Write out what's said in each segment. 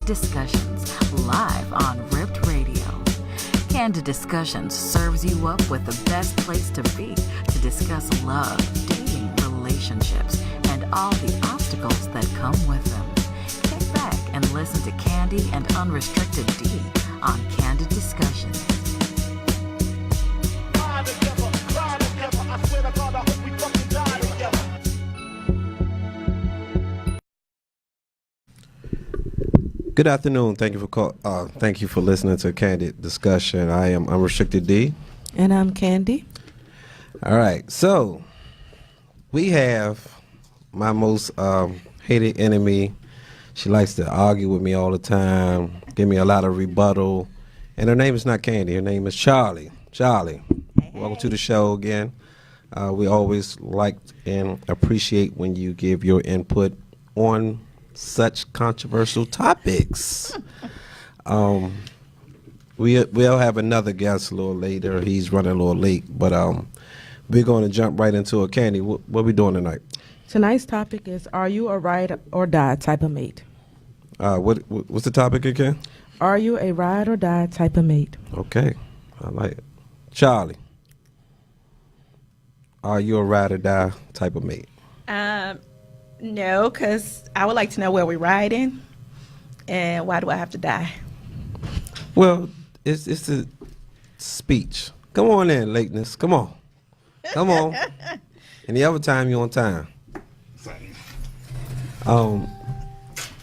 Discussions, live on Ripped Radio. Candid Discussions serves you up with the best place to be to discuss love, dating, relationships, and all the obstacles that come with them. Kick back and listen to Candy and Unrestricted D on Candid Discussions. Good afternoon. Thank you for listening to Candid Discussion. I am Unrestricted D. And I'm Candy. All right. So we have my most hated enemy. She likes to argue with me all the time, give me a lot of rebuttal. And her name is not Candy. Her name is Charlie. Charlie, welcome to the show again. We always like and appreciate when you give your input on such controversial topics. We'll have another guest a little later. He's running a little late, but we're going to jump right into it. Candy, what are we doing tonight? Tonight's topic is, are you a ride or die type of mate? What's the topic again? Are you a ride or die type of mate? Okay, I like it. Charlie, are you a ride or die type of mate? No, because I would like to know where we're riding and why do I have to die? Well, it's a speech. Come on in, lateness. Come on. Come on. Any other time, you're on time.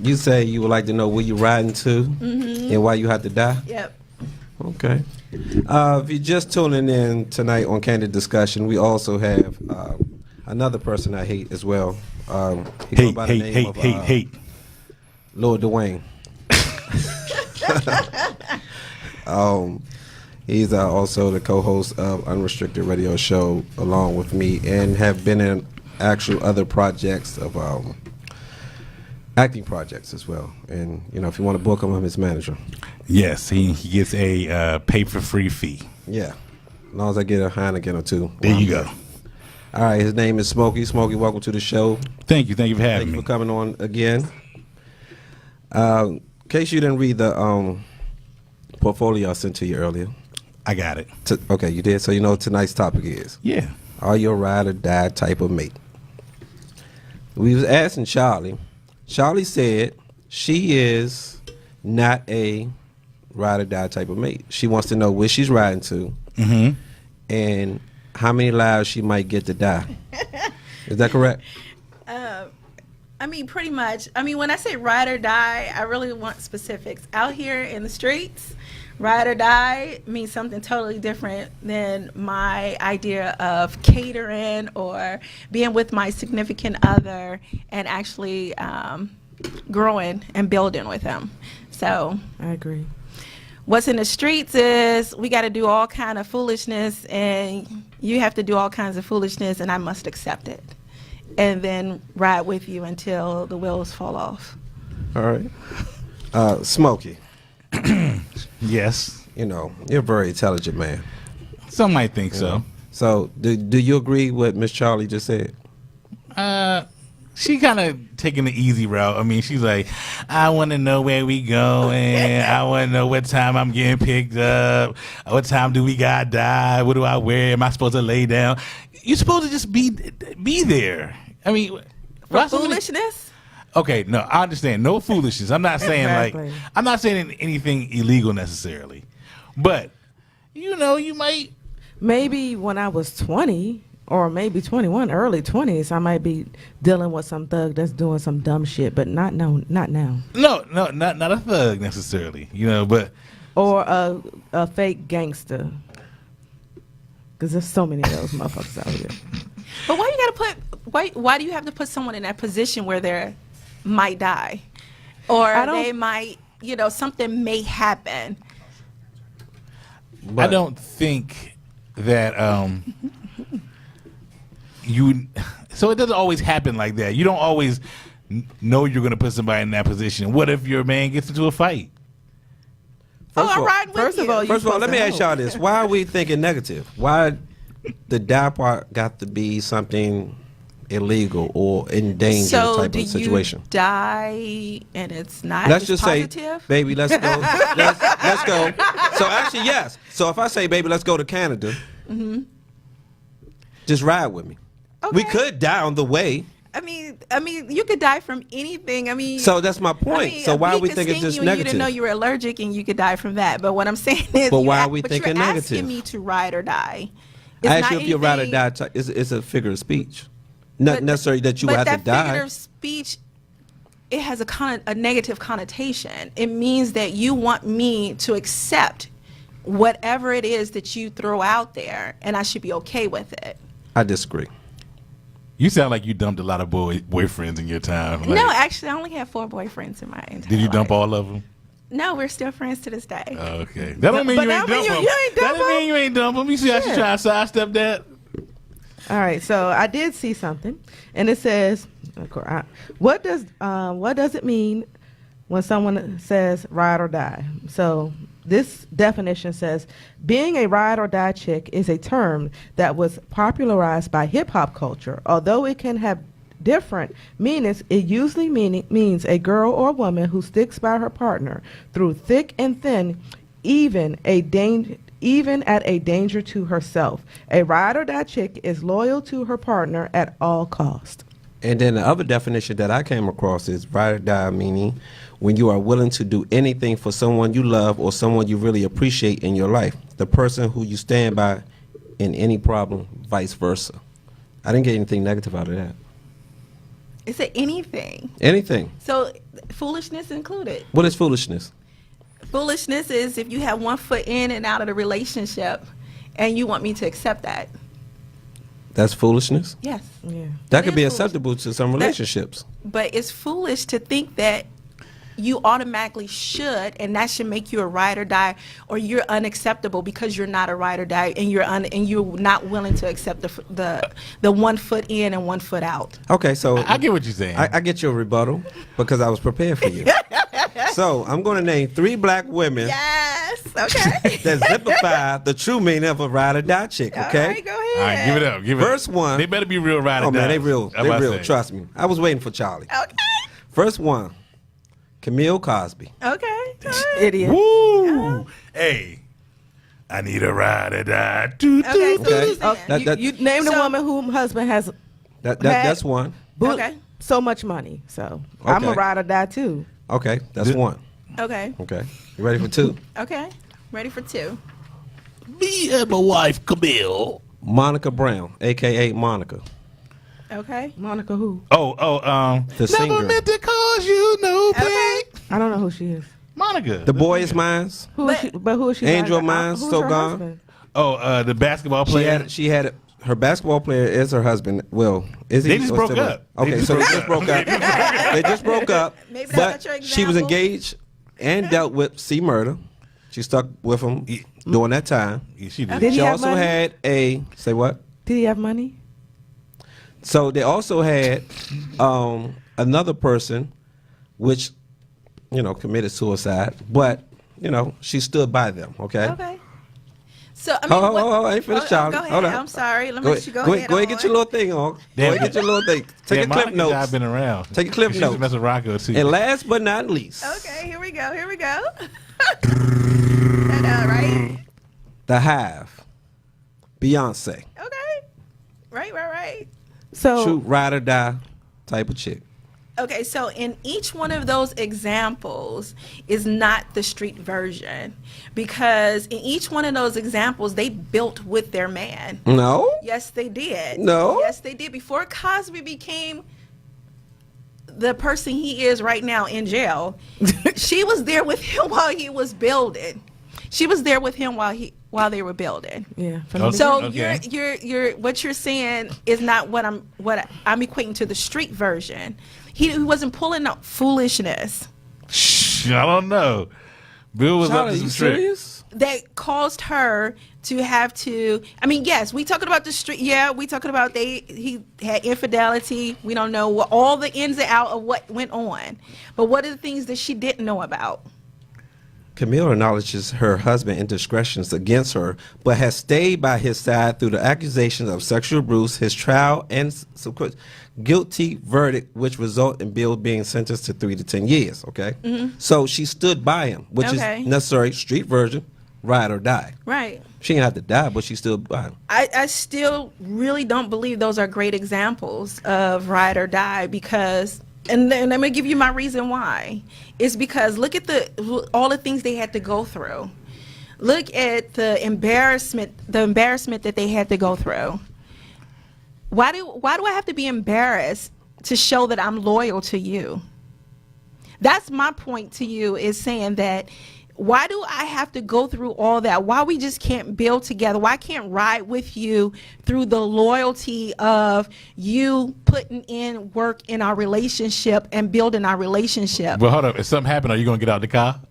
You say you would like to know where you're riding to and why you have to die? Yep. Okay. If you're just tuning in tonight on Candid Discussion, we also have another person I hate as well. Hate. Lord Dwayne. He's also the co-host of Unrestricted Radio Show along with me, and have been in actual other projects of acting projects as well. And if you want to book him, I'm his manager. Yes, he gets a pay-for-free fee. Yeah, as long as I get a Heineken or two. There you go. All right, his name is Smokey. Smokey, welcome to the show. Thank you for having me. Thank you for coming on again. In case you didn't read the portfolio I sent to you earlier. I got it. Okay, you did? So you know what tonight's topic is? Yeah. Are you a ride or die type of mate? We was asking Charlie. Charlie said she is not a ride or die type of mate. She wants to know where she's riding to and how many lives she might get to die. Is that correct? Pretty much. When I say ride or die, I really want specifics. Out here in the streets, ride or die means something totally different than my idea of catering or being with my significant other and actually growing and building with them. So I agree. What's in the streets is we got to do all kind of foolishness, and you have to do all kinds of foolishness, and I must accept it and then ride with you until the wheels fall off. All right. Smokey. Yes. You're a very intelligent man. Some might think so. So do you agree with Miss Charlie just said? She kind of taking the easy route. She's like, I want to know where we going. I want to know what time I'm getting picked up. What time do we got to die? What do I wear? Am I supposed to lay down? You're supposed to just be there. For foolishness? Okay, no, I understand. No foolishness. I'm not saying Exactly. I'm not saying anything illegal necessarily. But, you might. Maybe when I was 20 or maybe 21, early 20s, I might be dealing with some thug that's doing some dumb shit, but not now. No, not a thug necessarily, but. Or a fake gangster. Because there's so many of those motherfuckers out here. But why do you have to put someone in that position where they might die? Or they might, something may happen. I don't think that so it doesn't always happen like that. You don't always know you're going to put somebody in that position. What if your man gets into a fight? I'm riding with First you. of all, let me ask y'all this. Why are we thinking negative? Why the die part got to be something illegal or in danger So type do of situation. you die and it's not Let's it's just positive? say, baby, let's go. let's go. So actually, yes. So if I say, baby, let's go to Canada, just ride with me. We Okay. could die on the way. I mean, you could die from anything. I mean, So that's my point. I mean, So a why are bee we could thinking sting just you and you negative? didn't know you were allergic, and you could die from that. But what I'm saying is, But why you are we but thinking you're negative? asking me to ride or die. It's I asked not you if you're ride or anything- die. It's a figure of speech. Not but- necessarily that you but have that to die. figure of speech, it has a negative connotation. It means that you want me to accept whatever it is that you throw out there, and I should be okay with it. I disagree. You sound like you dumped a lot of boyfriends in your time. Like, No, actually, I only have 4 boyfriends in my entire did you dump life. all of them? No, we're still friends to this day. Okay. That don't mean But you that ain't mean dump them. you ain't That dump don't mean 'em? you ain't dump them. You see how she Shit. trying to sidestep that? All right, so I did see something, and it says, what does it mean when someone says ride or die? So this definition says, being a ride or die chick is a term that was popularized by hip hop culture. Although it can have different meanings, it usually means a girl or woman who sticks by her partner through thick and thin, even at a danger to herself. A ride or die chick is loyal to her partner at all cost. And then the other definition that I came across is ride or die, meaning when you are willing to do anything for someone you love or someone you really appreciate in your life, the person who you stand by in any problem, vice versa. I didn't get anything negative out of that. Is it anything? Anything. So foolishness included. What is foolishness? Foolishness is if you have one foot in and out of the relationship and you want me to accept that. That's foolishness. Yes. Yeah. That could is be foolish. acceptable to some relationships. But it's foolish to think that you automatically should, and that should make you a ride or die, or you're unacceptable because you're not a ride or die, and you're not willing to accept the 1 foot in and 1 foot out. Okay, so I get what you're saying. I get your rebuttal because I was prepared for you. So I'm going to name 3 black women Yes. Okay. that zipify the true meaning of a ride or die chick. Okay. All right, go ahead. All right, give it up. Give it First up. one. They better be real right Oh or man, die. they real. I'm They about to real. say. Trust me. I was waiting for Charlie. Okay. First one, Camille Cosby. Okay. Idiot. Woo! Hey, I need a ride or die. Doo, doo. Okay. So Okay. what you saying? That- You named a So- woman whose husband has That's one. Okay. so much money. So I'm a Okay. ride or die too. Okay, that's one. Okay. Okay, you ready for 2? Okay. Ready for 2. Me and my wife, Camille. Monica Brown, aka Monica, Okay. Monica who? The the singer. Never meant to cause you no pain. Okay. I don't know who she is. Monica. The Boy Is Mine. Who is she? But who is she? Angel married to? Mine, Who's So her Gone. husband? The basketball player. She had her basketball player is her husband. Well, is he? They just or broke still- up. They Okay, just so they broke just up. broke up. They just broke up. Maybe that's But not your she was example. engaged and dealt with C murder. She stuck with him during that time. Yeah, she did. Did he She have also money? had a say what? Did he have money? So they also had another person, which committed suicide, but she stood by them. Okay. Okay. So I mean, Hold what- on, I ain't finished, oh, Charlie. Go ahead. Hold on. I'm sorry. Let me Go let you go ahead, ahead. go ahead, get your on. little thing on. Go Damn. ahead, get your little thing. Take Yeah, a clip Monica notes. I've been around. Take a clip She notes. used to mess with Rocco too. And last but not least, Okay, here we go. Here we go. Right? the Hive, Beyonce, Okay. Right. So true ride or die type of chick. Okay, so in each one of those examples is not the street version, because in each one of those examples they built with their man. No, Yes, they did. No? Yes, they did. Before Cosby became the person he is right now in jail, she was there with him while he was building. She was there with him while they were building. yeah. From Okay. the So Okay. you're what you're saying is not what I'm equating to the street version. He wasn't pulling up foolishness Shh, I don't know. Bill was up Charlie, to you some shit. serious? that caused her to have to. I mean, yes, we talking about the street. Yeah, we talking about he had infidelity. We don't know all the ins and out of what went on, but what are the things that she didn't know about? Camille acknowledges her husband's indiscretions against her, but has stayed by his side through the accusations of sexual abuse, his trial, and subsequent guilty verdict, which result in Bill being sentenced to 3 to 10 years. Okay, so she stood by him, which Okay. is necessary street version, ride or die. Right. She didn't have to die, but she stood by him. I still really don't believe those are great examples of ride or die because, and then I'm gonna give you my reason why. It's because look at all the things they had to go through. Look at the embarrassment that they had to go through. Why do I have to be embarrassed to show that I'm loyal to you? That's my point to you, is saying that why do I have to go through all that? Why we just can't build together? Why I can't ride with you through the loyalty of you putting in work in our relationship and building our relationship? Well, hold up. If something happened, are you gonna get out the car?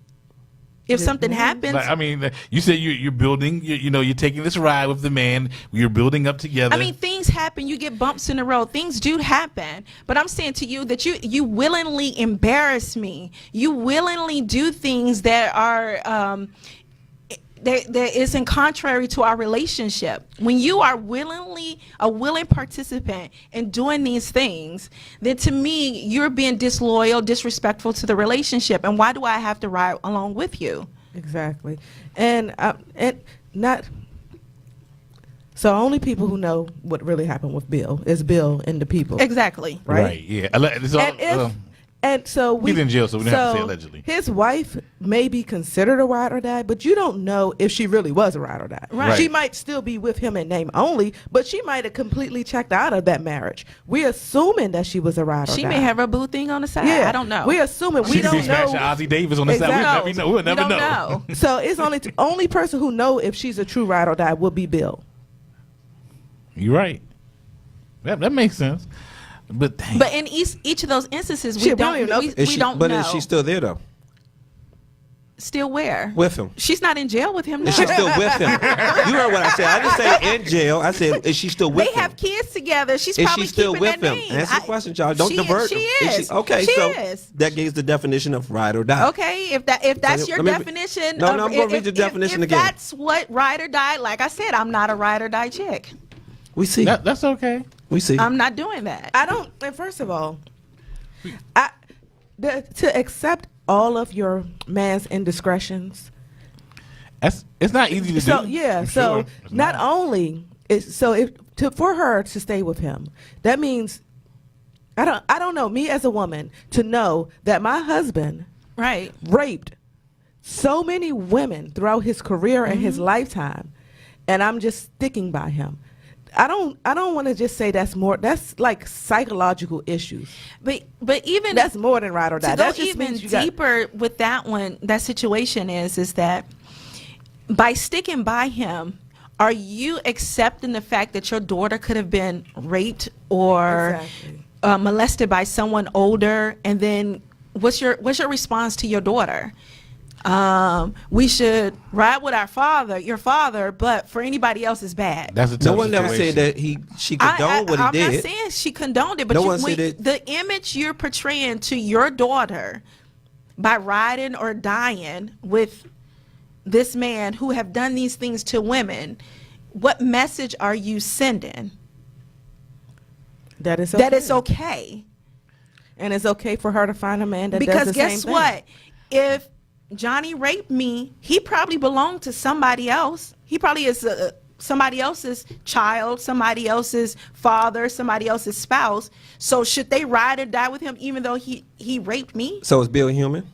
If something happens, Like, I mean, you said you're building. You're taking this ride with the man. You're building up together. I mean, things happen. You get bumps in the road. Things do happen. But I'm saying to you that you willingly embarrass me. You willingly do things that are that isn't contrary to our relationship. When you are willingly a willing participant in doing these things, then to me you're being disloyal, disrespectful to the relationship. And why do I have to ride along with you? Exactly. And not so only people who know what really happened with Bill is Bill and the people. Exactly. Right? Yeah. It's all, And so we He's in jail, so we don't have to say allegedly. His wife may be considered a ride or die, but you don't know if she really was a ride or die. Right. She might still be with him in name only, but she might have completely checked out of that marriage. We're assuming that she was a ride or die. She may have her boo thing on the side. Yeah, I don't know. We're assuming. she We could be don't know. smashing Ozzie Davis on the side. Exactly. We'll never We don't know. So it's only person who know if she's a true ride or die will be Bill. You're right. That makes sense. But dang. But in each of those instances, we Shit, we don't don't even know. we, Is we she, don't but know. is she still there though? Still where? With him? She's not in jail with him now. Is she still with him? You heard what I said. I didn't say in jail. I said, is she still with They him? have kids together. She's Is probably she still keeping with that him? name. Answer the question, y'all. Don't she, divert. She them. is. Okay, she so is. that gives the definition of ride or die. Okay, if that's your let me- definition. No, of, no, I'm gonna if- read the if- definition if again. That's what ride or die. Like I said, I'm not a ride or die chick. We see. That's okay. We see. I'm not doing that. I don't. And first of all, to accept all of your man's indiscretions. It's not easy to So do. yeah. I'm So sure. It's not only is for her to stay with him, that means I don't know, me as a woman, to know that my husband Right. raped so many women throughout his career and his lifetime, and I'm just sticking by him. I don't want to just say that's like psychological issues. But even That's more than ride or die. to go That just even means you got- deeper with that one, that situation is that by sticking by him, are you accepting the fact that your daughter could have been raped or Exactly. molested by someone older? And then what's your response to your daughter? We should ride with your father, but for anybody else is bad. That's a tough No one ever situation. said that she condoned what he I'm did. not saying she condoned it, but No one said it. the image you're portraying to your daughter by riding or dying with this man who have done these things to women, what message are you sending? that is okay. That it's okay. and it's okay for her to find a man that Because does the guess same thing. what? If Johnny raped me, he probably belonged to somebody else. He probably is somebody else's child, somebody else's father, somebody else's spouse. So should they ride or die with him even though he raped me? So is Bill human?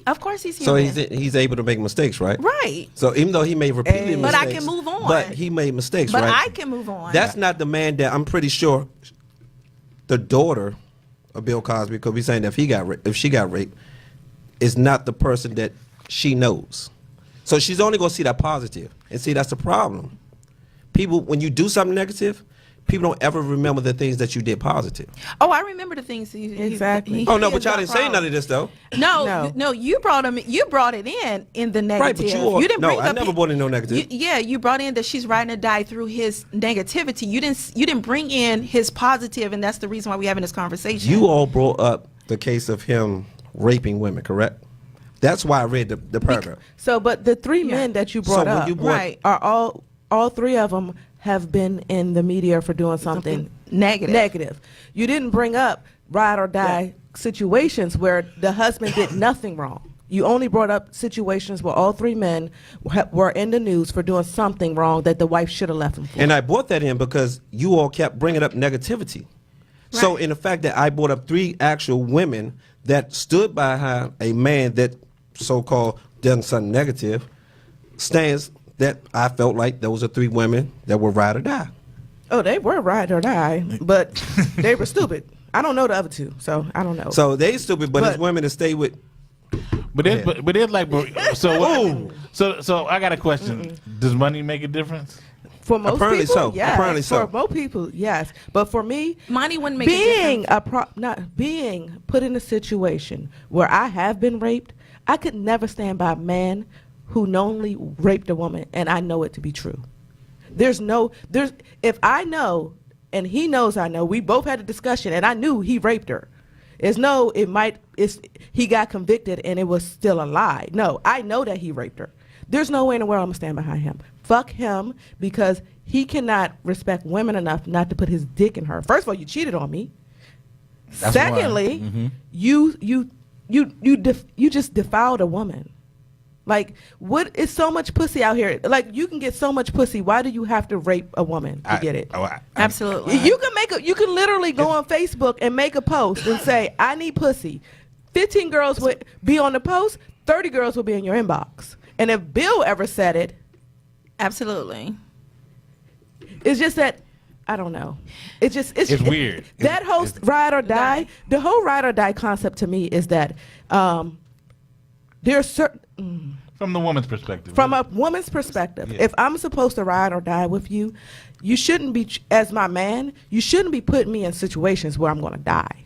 Of course he's So human. he's able to make mistakes, right? Right. So even though he made repeated But mistakes, I can move on. But he made mistakes, But right? I can move on. That's not the man that I'm pretty sure the daughter of Bill Cosby, because we're saying that if she got raped, is not the person that she knows. So she's only gonna see that positive, and see that's the problem. People, when you do something negative, people don't ever remember the things that you did positive. Oh, I remember the things Exactly. Oh no, but y'all didn't say none of this though. No, you brought him. You brought it in the negative. Right, but you didn't no, bring I up never brought in no negative. You brought in that she's riding or die through his negativity. You didn't bring in his positive, and that's the reason why we're having this conversation. You all brought up the case of him raping women, correct? That's why I read the paragraph. So, but the three Yeah. men that you So brought when up you brought- Right. are all three of them have been in the media for doing something Negative. negative. You didn't bring up ride or die situations where the husband did nothing wrong. You only brought up situations where all three men were in the news for doing something wrong that the wife should have left him for. And I brought that in because you all kept bringing up negativity. So Right. in the fact that I brought up 3 actual women that stood behind a man that so-called done something negative, stands that I felt like those are 3 women that were ride or die. Oh, they were ride or die, but they were stupid. I don't know the other two, so I don't know. So they stupid, but it's But- women that stay with. But there's, ahead. but there's like, so what, so I got a question. Does money make a difference? For most Apparently people, so. yes. Apparently For so. most people, yes. But for me, Money wouldn't make a being difference. not being put in a situation where I have been raped, I could never stand by a man who knowingly raped a woman, and I know it to be true. There's if I know and he knows I know, we both had a discussion, and I knew he raped her. He got convicted and it was still a lie. No, I know that he raped her. There's no way in the world I'm gonna stand behind him. Fuck him, because he cannot respect women enough not to put his dick in her. First of all, you cheated on me. That's Secondly, one. you just defiled a woman. Like, what is so much pussy out here? Like, you can get so much pussy. Why do you have to rape a woman to get it? Absolutely. You can literally go on Facebook and make a post and say, I need pussy. 15 girls would be on the post, 30 girls will be in your inbox. And if Bill ever said it, Absolutely. it's just that, I don't know. It's weird. That whole It's- ride or die, the whole ride or die concept to me is that there's certain, From the woman's perspective. from a woman's perspective, Yeah. if I'm supposed to ride or die with you, you shouldn't be, as my man, you shouldn't be putting me in situations where I'm going to die.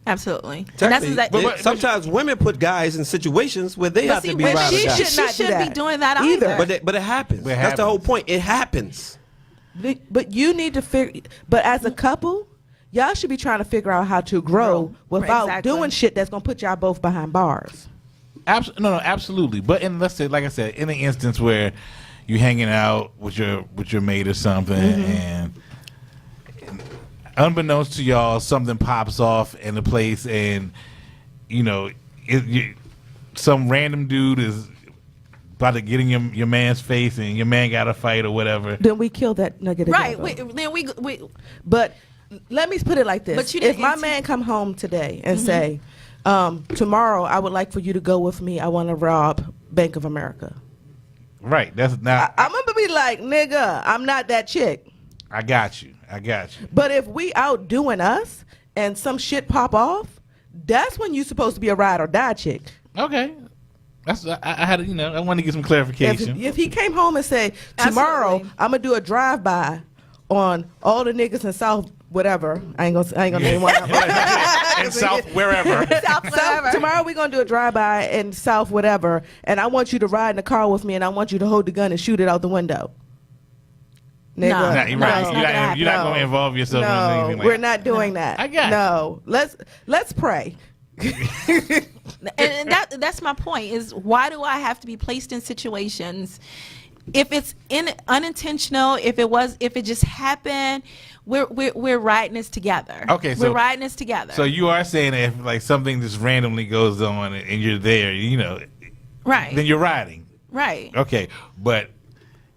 Absolutely. And that's Technically, exactly. sometimes women put guys in situations where they have see, to be but ride or she die. should She not do shouldn't be that doing that either. either. But it happens. It That's the whole happens. point. It happens. But you need to figure, but as a couple, y'all should be trying to figure out how to grow without Exactly. doing shit that's going to put y'all both behind bars. No, absolutely. But let's say, like I said, in an instance where you're hanging out with your mate or something, and unbeknownst to y'all, something pops off in the place, and some random dude is about to get in your man's face, and your man got a fight or whatever. Then we kill that nugget. Right. together. Then we But let me put it like this: But you if didn't my int- man come home today and say, "Tomorrow, I would like for you to go with me. I want to rob Bank of America," Right. That's now. I'm gonna be like, "Nigga, I'm not that chick." I got you. But if we out doing us and some shit pop off, that's when you supposed to be a ride or die chick. Okay. That's I had I want to get some clarification. If he came home and said, "Tomorrow, Absolutely. I'm gonna do a drive by on all the niggas in South whatever," I ain't gonna name one. in South wherever. South, tomorrow we're gonna do a drive by in South whatever, and I want you to ride in the car with me, and I want you to hold the gun and shoot it out the window. Nigga, No. Nah, you're No, right. it's You're not gonna not, you're not going to involve yourself in No, anything like we're that. not doing that. I got you. No, let's pray. and that's my point, is why do I have to be placed in situations if it's unintentional, if it just happened, we're riding this together. Okay, so we're riding this together. So you are saying that if like something just randomly goes on and you're there, right. then you're riding. Right. Okay, but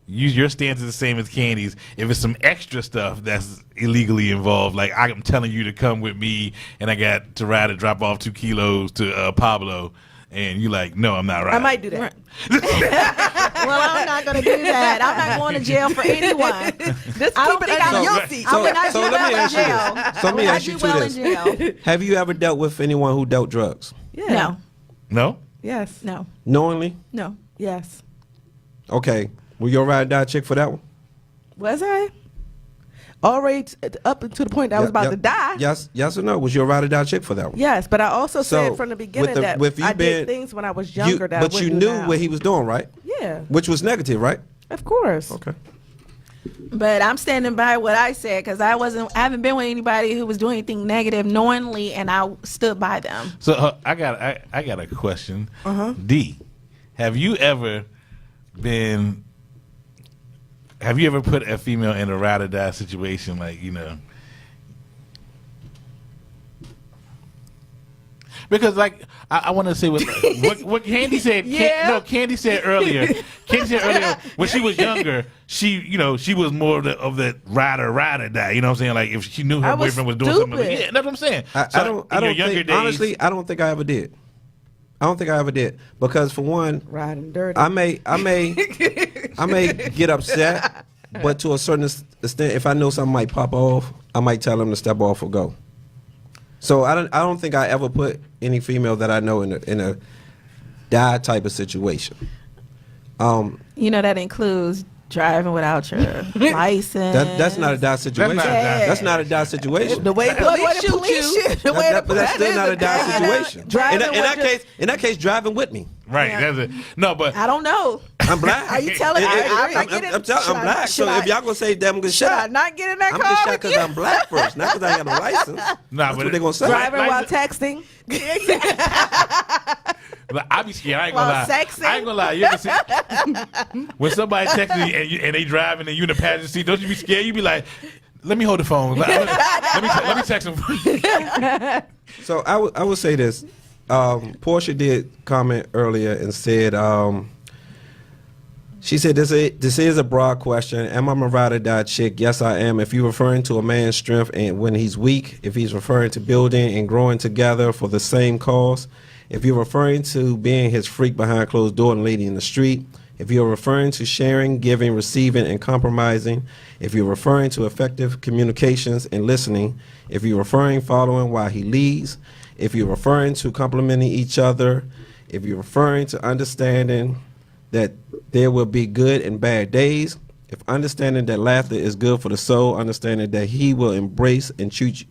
your stance is the same as Candy's. If it's some extra stuff that's illegally involved, like I'm telling you to come with me and I got to ride and drop off 2 kilos to Pablo, and you like, no, I'm not riding. I might do that. Well, I'm not going to do that. I'm not going to jail for anyone. Just I don't keep it think under I'm- your seat. I would not so do let me well in ask you jail. this. So let me I ask do you well in this. jail. Have you ever dealt with anyone who dealt drugs? Yeah. No. No? Yes. No. Knowingly? No. Yes. Okay. Were you a ride or die chick for that one? Was I? Already up to the point that I was about to die. Yes or no? Was you a ride or die chick for that one? Yes, but I also So, said from the beginning with that you I being- did things when I was younger that I but you wouldn't do knew now. what he was doing, right? Yeah, Which was negative, right? of course. Okay. But I'm standing by what I said because I haven't been with anybody who was doing anything negative knowingly, and I stood by them. So I got a question. D, have you ever put a female in a ride or die situation, like, you know? Because, like, I want to say what Candy said. Yeah. Candy said earlier. When she was younger, she was more of the ride or die. You know what I'm saying? Like, if she knew her I was boyfriend was doing something, stupid. yeah, that's what I'm saying. I don't think, honestly, I don't think I ever did. Because for one, Riding dirty. I may get upset, but to a certain extent, if I know something might pop off, I might tell them to step off or go. So I don't think I ever put any female that I know in a die type of situation. That includes driving without your license. That's not a die situation. That's not a die situation. The way police shoot you. The way But that's still not a die situation. Driving In that case, driving with me. Right. Yeah. That's it. No, but I don't know. I'm black. Are you telling me? I'm black. So if y'all gonna say damn good Should I shot, not get in that I'm car just shot with because you? I'm black first, not because I got a license. That's what they gonna say. Driving while License- texting. I be scared. I ain't gonna Well, lie. sexy. I ain't gonna lie. You ever see when somebody texts you and they driving and you in the passenger seat? Don't you be scared? You be like, "Let me hold the phone. Let me text him." So I would say this. Portia did comment earlier and said, she said, this is a broad question. Am I a ride or die chick? Yes, I am. If you're referring to a man's strength and when he's weak, if he's referring to building and growing together for the same cause, if you're referring to being his freak behind closed door and lady in the street, if you're referring to sharing, giving, receiving, and compromising, if you're referring to effective communications and listening, if you're referring following while he leads, if you're referring to complimenting each other, if you're referring to understanding that there will be good and bad days, if understanding that laughter is good for the soul, understanding that he will embrace and treat,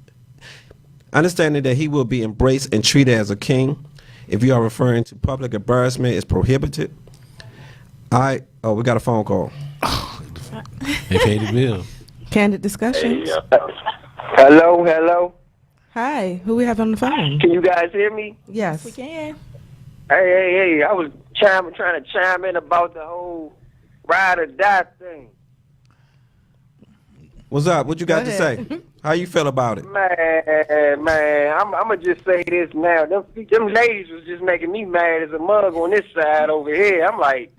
understanding that he will be embraced and treated as a king, if you are referring to public embarrassment is prohibited. We got a phone call. They paid the bill. Candid discussions. Hello. Hi, who we have on the phone? Can you guys hear me? Yes. We can. Hey. I was trying to chime in about the whole ride or die thing. What's up? What you got to say? How you feel about it? Man, I'm gonna just say this now. Them ladies was just making me mad as a mug on this side over here. I'm like,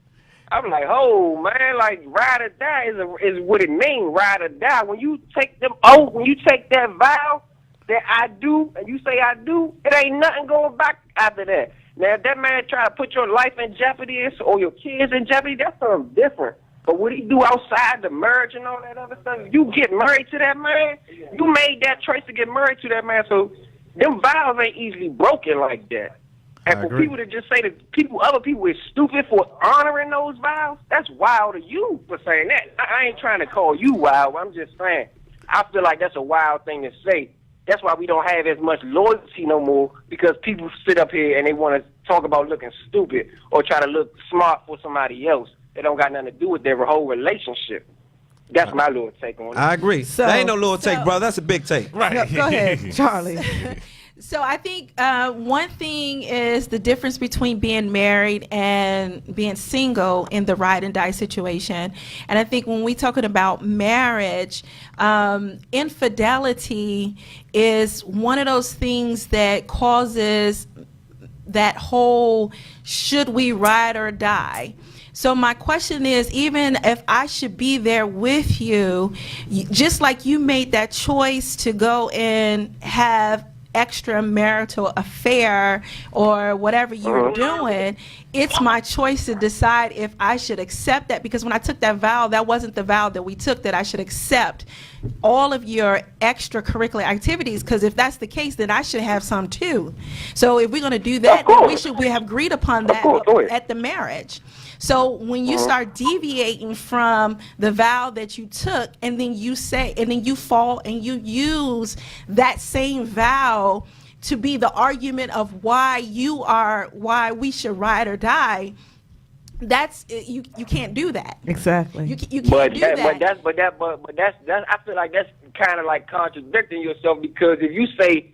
oh man, like ride or die is what it means. Ride or die. When you take that vow that I do, and you say I do, it ain't nothing going back after that. Now, if that man try to put your life in jeopardy or your kids in jeopardy, that's something different. But what he do outside the marriage and all that other stuff, you get married to that man, you made that choice to get married to that man, so them vows ain't easily broken like that. And for people to just say that other people is stupid for honoring those vows, that's wild of you for saying that. I ain't trying to call you wild. I'm just saying, I feel like that's a wild thing to say. That's why we don't have as much loyalty no more, because people sit up here and they want to talk about looking stupid or try to look smart for somebody else. They don't got nothing to do with their whole relationship. That's my little take on it. I agree. So- that ain't no little take, brother. That's a big take. Right. Go ahead, Charlie. So I think one thing is the difference between being married and being single in the ride and die situation. And I think when we're talking about marriage, infidelity is one of those things that causes that whole should we ride or die. So my question is, even if I should be there with you, just like you made that choice to go and have extramarital affair or whatever you're doing, it's my choice to decide if I should accept that, because when I took that vow, that wasn't the vow that we took, that I should accept all of your extracurricular activities, because if that's the case, then I should have some too. So if we're going to do that, then we have agreed upon that at the marriage. So when you start deviating from the vow that you took, and then you say, and then you fall and you use that same vow to be the argument of why we should ride or die, that's you can't do that. Exactly. You can't do that. But that's I feel like that's kind of like contradicting yourself, because if you say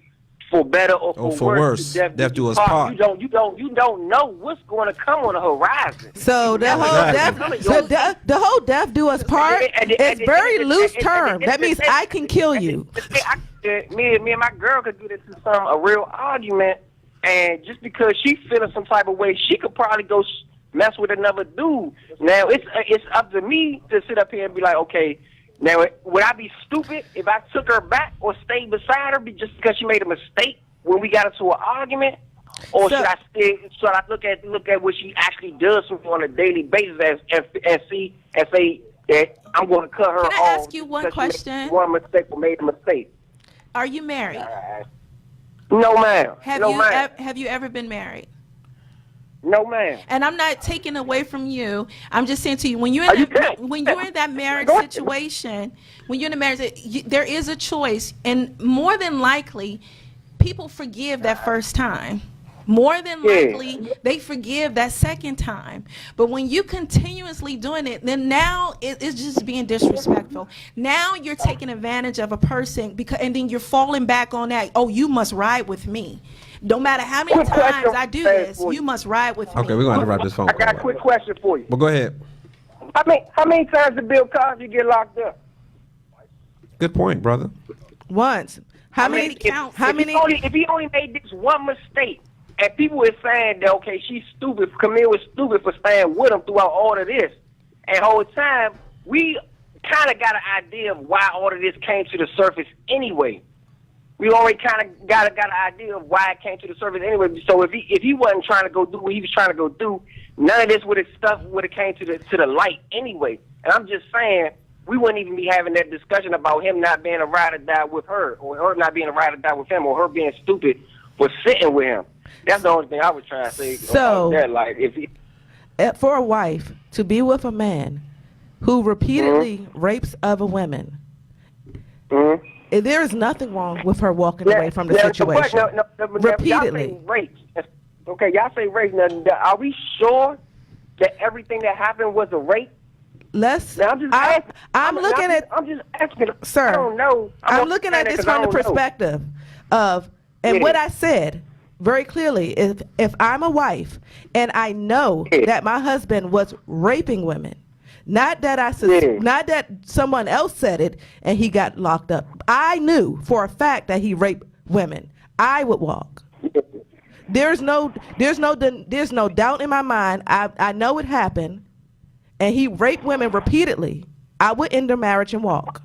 for better or for worse, death do us part. You don't know what's going to come on the horizon. So the whole death do us part is very loose term. That means I can kill you. Me and my girl could get into a real argument, and just because she feeling some type of way, she could probably go mess with another dude. Now it's up to me to sit up here and be like, okay, now would I be stupid if I took her back or stayed beside her just because she made a mistake when we got into an argument, or should I look at what she actually does on a daily basis and say that I'm going to cut her off? Can I ask you one question? One mistake or made a mistake. Are you married? No, ma'am. Have you ever been married? No, ma'am. And I'm not taking away from you. I'm just saying to you, when you're in that marriage situation, when you're in a marriage, there is a choice, and more than likely, people forgive that first time. More than likely, they forgive that second time. But when you continuously doing it, then now it's just being disrespectful. Now you're taking advantage of a person, and then you're falling back on that. Oh, you must ride with me. No matter how many times I do this, you must ride with me. Okay, we're going to wrap this phone call. I got a quick question for you. Well, go ahead. How many times did Bill Cosby get locked up? Good point, brother. Once. How many? If he only made this one mistake, and people were saying that, okay, she's stupid, Camille was stupid for staying with him throughout all of this, and the whole time, we kind of got an idea of why all of this came to the surface anyway. We already kind of got an idea of why it came to the surface anyway. So if he wasn't trying to go do what he was trying to go do, none of this would have came to the light anyway. And I'm just saying, we wouldn't even be having that discussion about him not being a ride or die with her, or her not being a ride or die with him, or her being stupid for sitting with him. That's the only thing I was trying to say. So, that, like, for a wife to be with a man who repeatedly rapes other women, there is nothing wrong with her walking away from the situation. Repeatedly. Y'all say rape. Okay, y'all say rape. Now, are we sure that everything that happened was a rape? I'm just asking. Sir, I don't know. I'm looking at this from the perspective of, and what I said very clearly, if I'm a wife and I know that my husband was raping women, not that not that someone else said it and he got locked up. I knew for a fact that he raped women. I would walk. There's no doubt in my mind. I know it happened, and he raped women repeatedly. I would end the marriage and walk.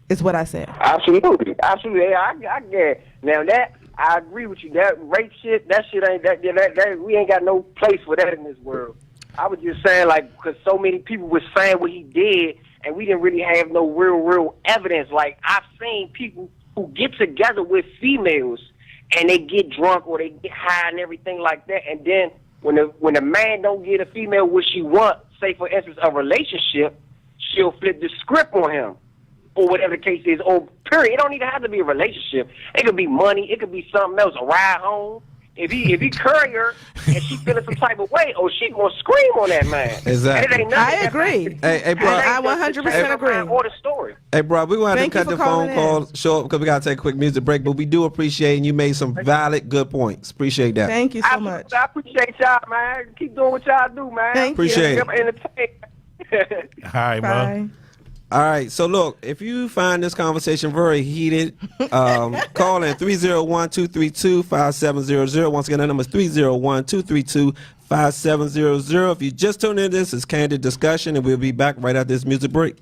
Is what I said. Absolutely. I get it. Now that I agree with you. That rape shit, that ain't that we ain't got no place for that in this world. I was just saying, like, because so many people were saying what he did, and we didn't really have no real evidence. Like, I've seen people who get together with females, and they get drunk or they get high and everything like that, and then when the man don't get a female what she wants, say for instance a relationship, she'll flip the script on him, or whatever the case is. Or period. It don't even have to be a relationship. It could be money. It could be something else. A ride home. If he curry her and she feeling some type of way, oh, she gonna scream on that man. Exactly. I agree. Hey, bro. I 100% agree. Or the story. Hey, bro, we want to cut the phone call short because we got to take a quick music break. But we do appreciate, and you made some valid, good points. Appreciate that. Thank you so much. I appreciate y'all, man. Keep doing what y'all do, man. Thank appreciate you. it. All right, Bye. bro. All right, so look, if you find this conversation very heated, call in 301-232-5700. Once again, the number is 301-232-5700. If you just tuned in, this is Candid Discussion, and we'll be back right after this music break.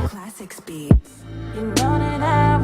Classics beats. You know that I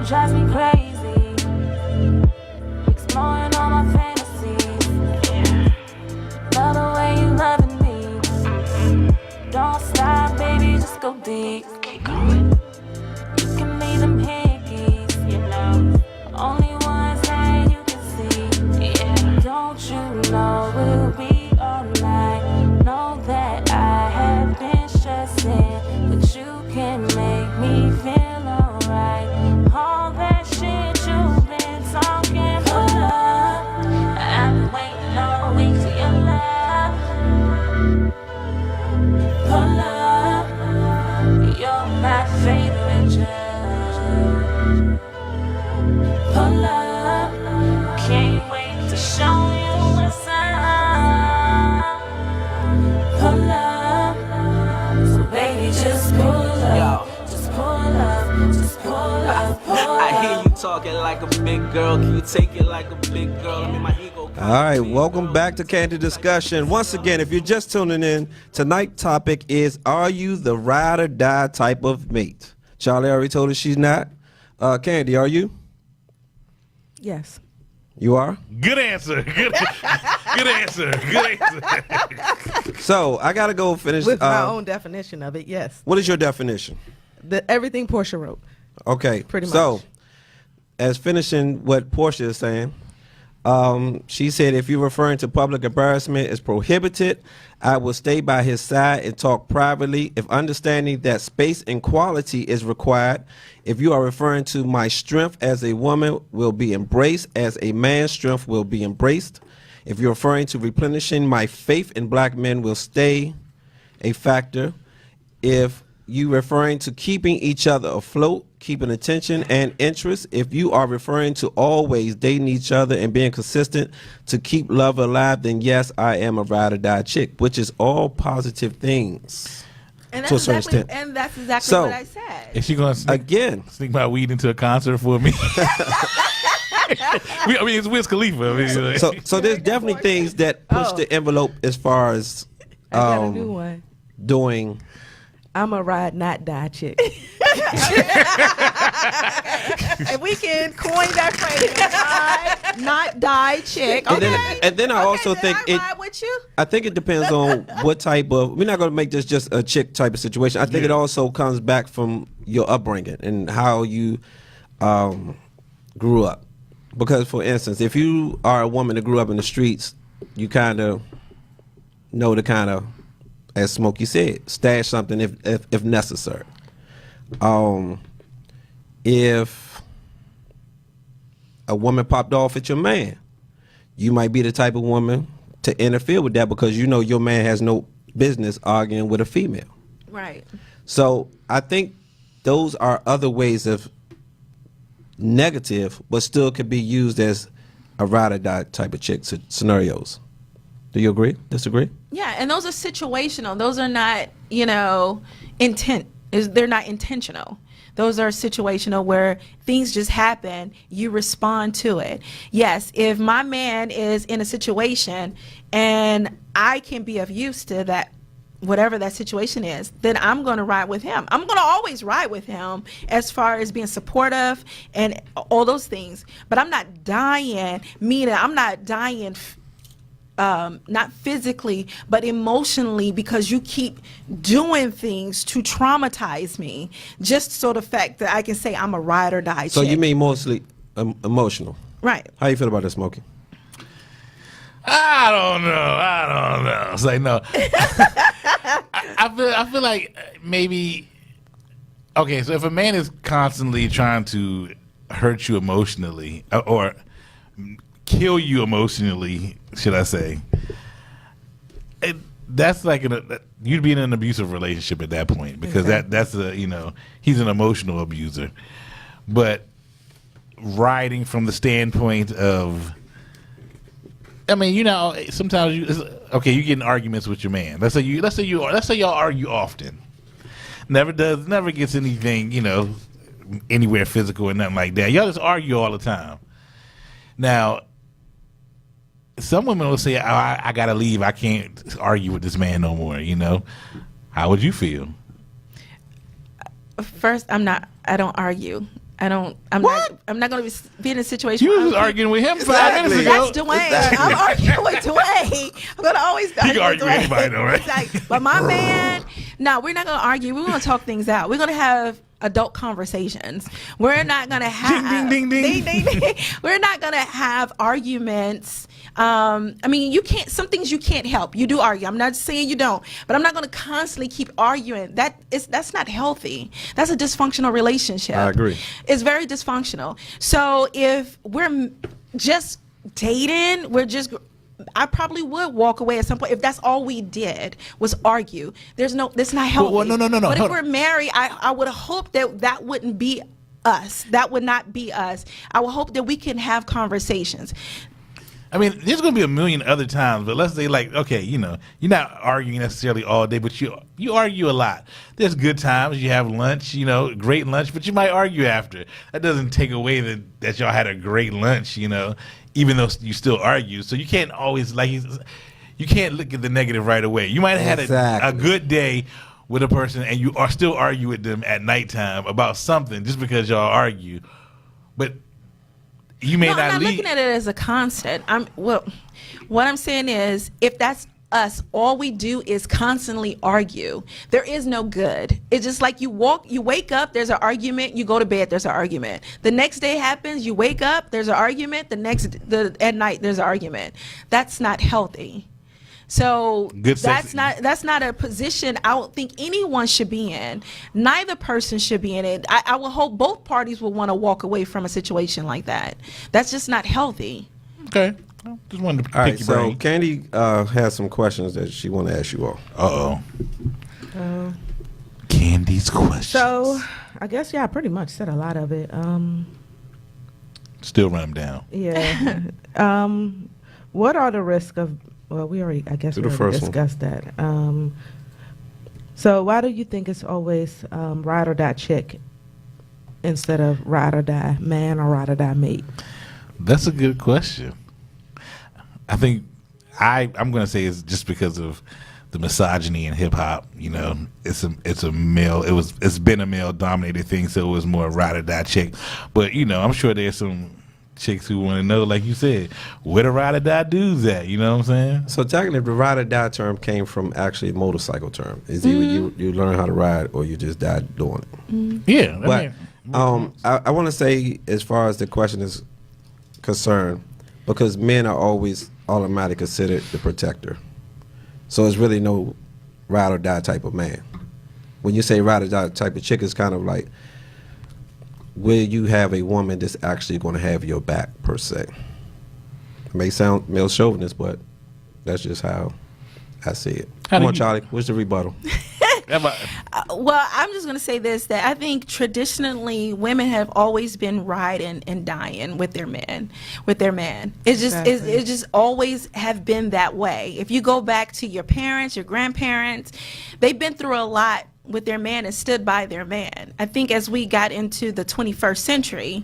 drives me crazy. Exploring all my fantasies. Love the way you loving me. Don't stop, baby, just go deep. Keep going. You can leave them hickeys, you know. Only ones that you can see. Yeah. Don't you know we'll be all night? Know that I have been stressing, but you can make me feel alright. All that shit you've been talking for love, I've been waiting all week for your love. For love, you're my favorite drug. For love, can't wait to show you what's up. For love, so baby just pull up, just pull up, just pull up, pull up. I hear you talking like a big girl. Can you take it like a big girl? I mean, my ego. All right, welcome back to Candid Discussion. Once again, if you're just tuning in, tonight's topic is, are you the ride or die type of mate? Charlie already told us she's not. Candy, are you? Yes. You are? Good answer. Good answer. Good answer. So, I got to go finish. With my own definition of it, yes. What is your definition? Everything Portia wrote. Okay. Pretty So, much. as finishing what Portia is saying, she said, if you're referring to public embarrassment is prohibited, I will stay by his side and talk privately if understanding that space and quality is required. If you are referring to my strength as a woman will be embraced as a man's strength will be embraced. If you're referring to replenishing my faith in black men will stay a factor. If you referring to keeping each other afloat, keeping attention and interest. If you are referring to always dating each other and being consistent to keep love alive, then yes, I am a ride or die chick, which is all positive things. And to a that's certain exactly, extent. and that's exactly So- what I said. Is she gonna Again, sneak my weed into a concert for me? I mean, it's Wiz Khalifa. I mean, like- so there's definitely things that push the envelope as far as I got a new one. doing. I'm a ride, not die chick. If we can coin that phrase, ride, not die chick. And Okay. then I also then think I it. ride with you. I think it depends on what type of. We're not going to make this just a chick type of situation. I think it also comes back from your upbringing and how you grew up. Because, for instance, if you are a woman that grew up in the streets, you kind of know to kind of, as Smokey said, stash something if necessary. If a woman popped off at your man, you might be the type of woman to interfere with that because you know your man has no business arguing with a female. Right. So I think those are other ways of negative, but still could be used as a ride or die type of chick scenarios. Do you agree? Disagree? Yeah, and those are situational. Those are not, they're not intentional. Those are situational where things just happen, you respond to it. Yes, if my man is in a situation and I can be of use to that, whatever that situation is, then I'm going to ride with him. I'm going to always ride with him as far as being supportive and all those things. But I'm not dying, meaning I'm not dying not physically, but emotionally, because you keep doing things to traumatize me, just so the fact that I can say I'm a ride or die So chick. you mean mostly emotional? Right. How you feel about that, Smokey? I don't know. It's like, no. I feel like maybe. Okay, so if a man is constantly trying to hurt you emotionally or kill you emotionally, should I say? That's like you'd be in an abusive relationship at that point because that's he's an emotional abuser. But riding from the standpoint of, I mean, sometimes you get in arguments with your man. Let's say y'all argue often. Never gets anything, anywhere physical or nothing like that. Y'all just argue all the time. Now, some women will say, I gotta leave. I can't argue with this man no more, How would you feel? First, I don't argue. I'm not going to be in a situation. You where was I'm- arguing with him 5 Exactly. minutes ago. That's Dwayne. I'm arguing with Dwayne. I'm gonna always argue with argue with Dwayne. anybody though, right? Exactly. But my man, no, we're not gonna argue. We're gonna talk things out. We're gonna have adult conversations. We're not gonna have Ding, ding, ding. ding. We're not gonna have arguments. I mean, you can't. Some things you can't help. You do argue. I'm not saying you don't, but I'm not gonna constantly keep arguing. That's not healthy. That's a dysfunctional relationship. I agree. It's very dysfunctional. So if we're just dating, I probably would walk away at some point if that's all we did was argue. That's not healthy. Well, no. But if Hold we're married, I would hope that wouldn't be us. That would not be us. I would hope that we can have conversations. I mean, there's going to be a million other times, but let's say, like, okay, you know, you're not arguing necessarily all day, but you argue a lot. There's good times. You have lunch, you know, great lunch, but you might argue after. That doesn't take away that y'all had a great lunch, you know, even though you still argue. So you can't always, you can't look at the negative right away. You might have had a good day with a person and you are still argue with them at nighttime about something just because y'all argue. But you may I'm not leave. looking at it as a constant. What I'm saying is, if that's us, all we do is constantly argue. There is no good. It's just like you wake up, there's an argument, you go to bed, there's an argument. The next day happens, you wake up, there's an argument, at night there's an argument. That's not healthy. So that's not a position I don't think anyone should be in. Neither person should be in it. I will hope both parties will want to walk away from a situation like that. That's just not healthy. Okay. Just wanted to pick All right, your so brain. Candy has some questions that she want to ask you all. Uh-oh. Candy's question. So I guess I pretty much said a lot of it. Still run them down. Yeah. What are the risks of? Well, we already discussed that. So why do you think it's always ride or die chick instead of ride or die man or ride or die mate? That's a good question. I think I'm going to say it's just because of the misogyny in hip hop. You know, it's a male. It's been a male dominated thing, so it was more ride or die chick. But you know, I'm sure there's some chicks who want to know, like you said, where the ride or die dudes at. You know what I'm saying? So technically, the ride or die term came from actually a motorcycle term. It's either you learn how to ride or you just die doing it. Yeah. But I want to say, as far as the question is concerned, because men are always automatically considered the protector. So it's really no ride or die type of man. When you say ride or die type of chick, it's kind of like, will you have a woman that's actually going to have your back, per se? It may sound male chauvinist, but that's just how I see it. Come on, Charlie. What's the rebuttal? Well, I'm just going to say this, that I think traditionally women have always been riding and dying with their man. It's just it just always have been that way. If you go back to your parents, your grandparents, they've been through a lot with their man and stood by their man. I think as we got into the 21st century,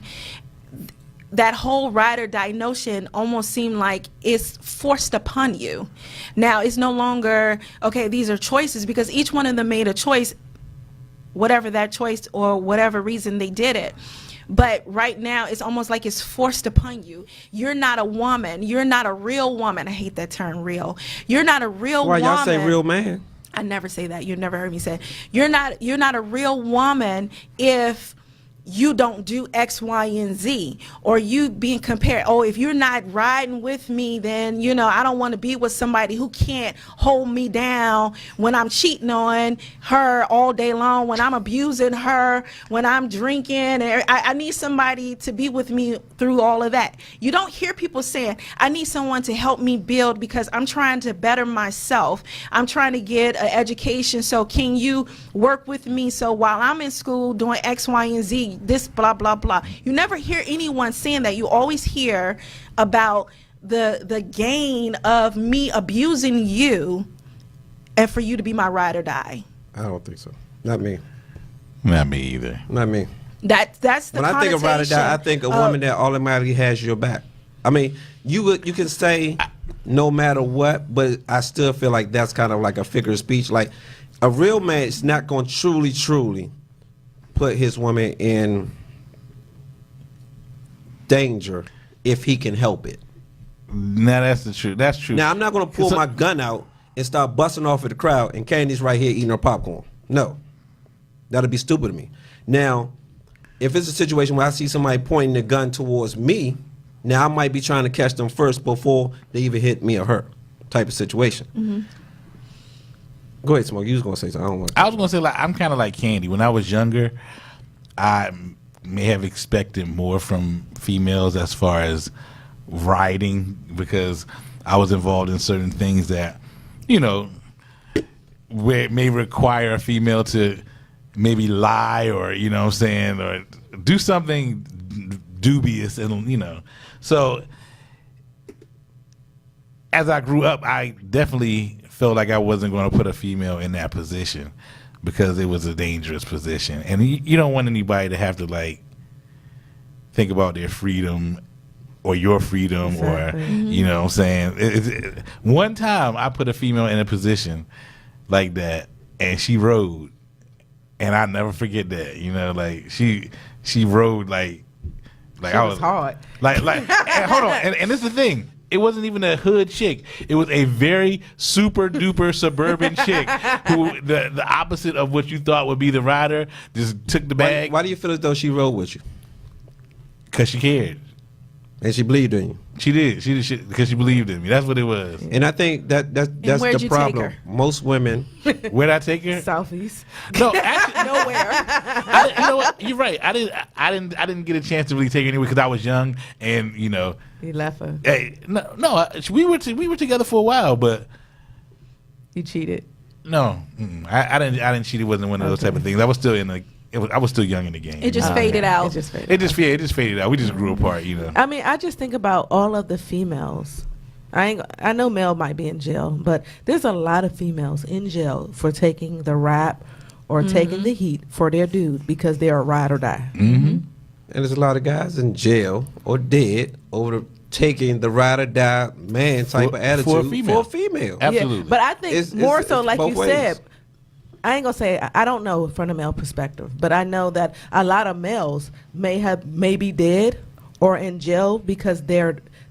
that whole ride or die notion almost seemed like it's forced upon you. Now it's no longer, okay, these are choices, because each one of them made a choice, whatever that choice or whatever reason they did it. But right now it's almost like it's forced upon you. You're not a woman. You're not a real woman. I hate that term, real. You're not a real woman. Why y'all say real man? I never say that. You never heard me say it. You're not a real woman if you don't do X, Y, and Z, or you being compared. Oh, if you're not riding with me, then, you know, I don't want to be with somebody who can't hold me down when I'm cheating on her all day long, when I'm abusing her, when I'm drinking. And I need somebody to be with me through all of that. You don't hear people saying, I need someone to help me build because I'm trying to better myself. I'm trying to get an education. So can you work with me? So while I'm in school doing X, Y, and Z, this blah blah blah. You never hear anyone saying that. You always hear about the gain of me abusing you and for you to be my ride or die. I don't think so. Not me. Not me either. Not me. That's the when I think of ride or die, I think a woman that automatically has your back. I mean, you can say no matter what, but I still feel like that's kind of like a figure of speech. Like a real man is not going to truly put his woman in danger if he can help it. Now that's the truth. That's true. Now I'm not gonna pull my gun out and start busting off at the crowd and Candy's right here eating her popcorn. No, that'd be stupid of me. Now, if it's a situation where I see somebody pointing the gun towards me, now I might be trying to catch them first before they even hit me or her, type of situation. Mm-hmm. Go ahead, Smoke. You was gonna say something. I was gonna say, like, I'm kind of like Candy. When I was younger, I may have expected more from females as far as writing, because I was involved in certain things that, you know, where it may require a female to maybe lie, or, you know what I'm saying, or do something dubious, and, you know. So as I grew up, I definitely felt like I wasn't going to put a female in that position, because it was a dangerous position, and you don't want anybody to have to, like, think about their freedom or your freedom. Exactly. Or, you know what I'm saying? One time I put a female in a position like that, and she rode, and I never forget that. You know, like, she rode like I was hard. Like and hold on, and this is the thing. It wasn't even a hood chick. It was a very super duper suburban chick who the opposite of what you thought would be the rider, just took the bag. Why do you feel as though she rode with you? Because she cared. And she believed in you. She did. She did, because she believed in me. That's what it was. And I think that's where'd the you problem. take her? Most women. Where'd I take her? Southeast. No, actually, Nowhere. you know what? You're right. I didn't get a chance to really take her anywhere because I was young, and, you know. You left her. Hey, no, we were together for a while, but You cheated. no, I didn't cheat. It wasn't one of those type of things. I was still I was still young in the game. It just faded out. It just faded. It just faded out. We just grew apart, you know. I mean, I just think about all of the females. I know Mel might be in jail, but there's a lot of females in jail for taking the rap or taking the heat for their dude because they're a ride or die. Mm-hmm. And there's a lot of guys in jail or dead over taking the ride or die man type of attitude for a female. Absolutely. Yeah, but I think It's more so, like both you ways. said, I ain't gonna say I don't know from a male perspective, but I know that a lot of males may be dead or in jail because